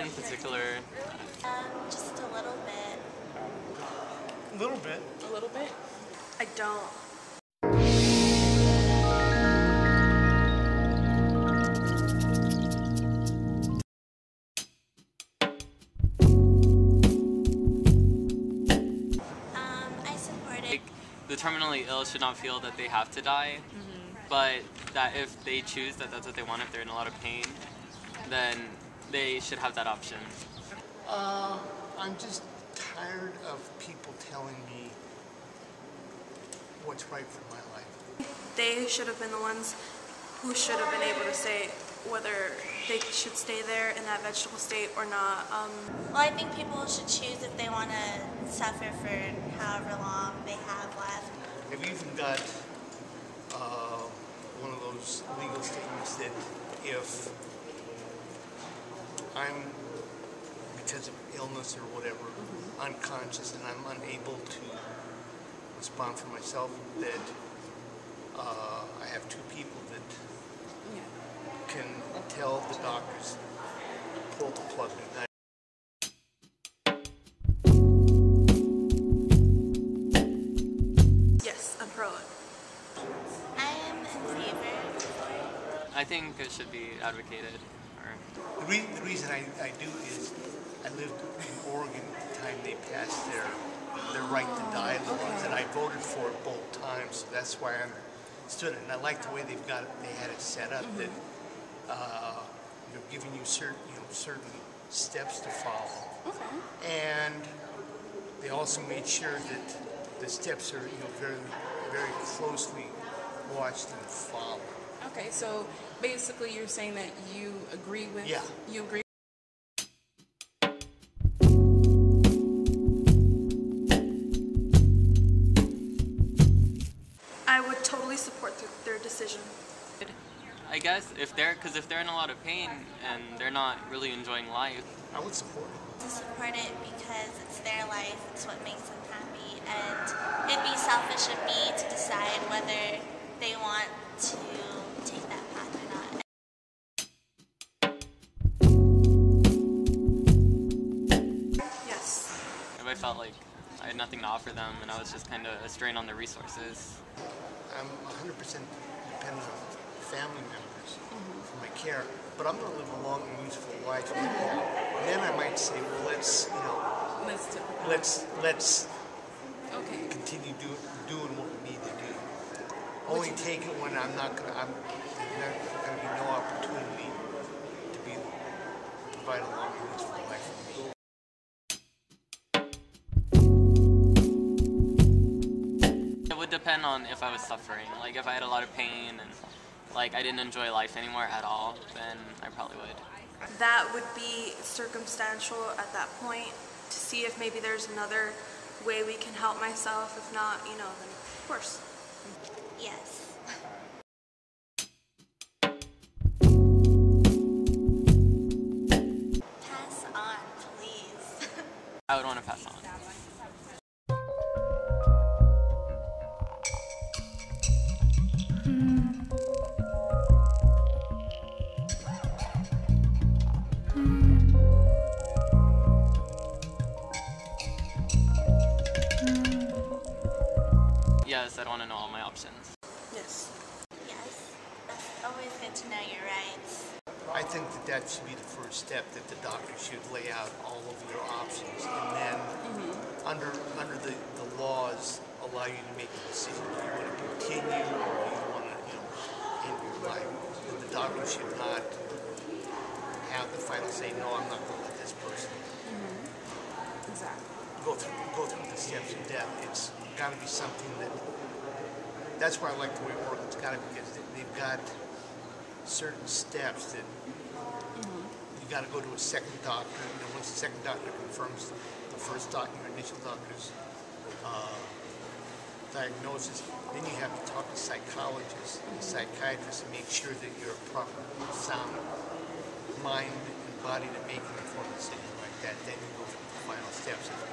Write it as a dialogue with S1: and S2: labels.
S1: in particular.
S2: Just a little bit.
S3: A little bit.
S4: A little bit?
S5: I don't.
S2: I support it.
S1: Like, the terminally ill should not feel that they have to die, but that if they choose that that's what they want, if they're in a lot of pain, then they should have that option.
S3: I'm just tired of people telling me what's right for my life.
S5: They should have been the ones who should have been able to say whether they should stay there in that vegetable state or not.
S2: Well, I think people should choose if they want to suffer for however long they have left.
S3: They've even got one of those legal statements that if I'm, because of illness or whatever, unconscious and I'm unable to respond for myself, that I have two people that can tell the doctors to pull the plug.
S5: Yes, I'm pro it.
S2: I am in favor.
S1: I think it should be advocated.
S3: The reason I do is I lived in Oregon at the time they passed their right to die laws, and I voted for it both times, so that's why I understood it. And I like the way they had it set up that giving you certain steps to follow. And they also made sure that the steps are very very closely watched and followed.
S4: Okay, so basically you're saying that you agree with...
S3: Yeah.
S4: You agree.
S5: I would totally support their decision.
S1: I guess if they're in a lot of pain and they're not really enjoying life.
S3: I would support it.
S2: To support it because it's their life, it's what makes them happy, and it'd be selfish of me to decide whether they want to take that path or not.
S5: Yes.
S1: If I felt like I had nothing to offer them and I was just kind of a strain on their resources.
S3: I'm 100% dependent on family members for my care, but I'm going to live a long and useful life. And then I might say, well, let's continue doing what we need to do. Only take it when there's not going to be no opportunity to provide a long and useful life for me.
S1: It would depend on if I was suffering. Like if I had a lot of pain and like I didn't enjoy life anymore at all, then I probably would.
S5: That would be circumstantial at that point to see if maybe there's another way we can help myself. If not, then of course.
S2: Yes. Pass on, please.
S1: I would want to pass on. Yes, I'd want to know all my options.
S5: Yes.
S2: Yes. It's always good to know your rights.
S3: I think that should be the first step, that the doctor should lay out all of your options, and then under the laws allow you to make a decision. Do you want to continue or do you want to end your life? And the doctor should not have the final say, no, I'm not going to let this person
S4: Exactly.
S3: go through the steps of death. It's got to be something that's why I like the way it works. It's got to be because they've got certain steps that you got to go to a second doctor, and then once the second doctor confirms the first doctor, your initial doctor's diagnosis, then you have to talk to psychologists and psychiatrists and make sure that you're a proper sound mind and body to make an informed decision like that. Then you go through the final steps of the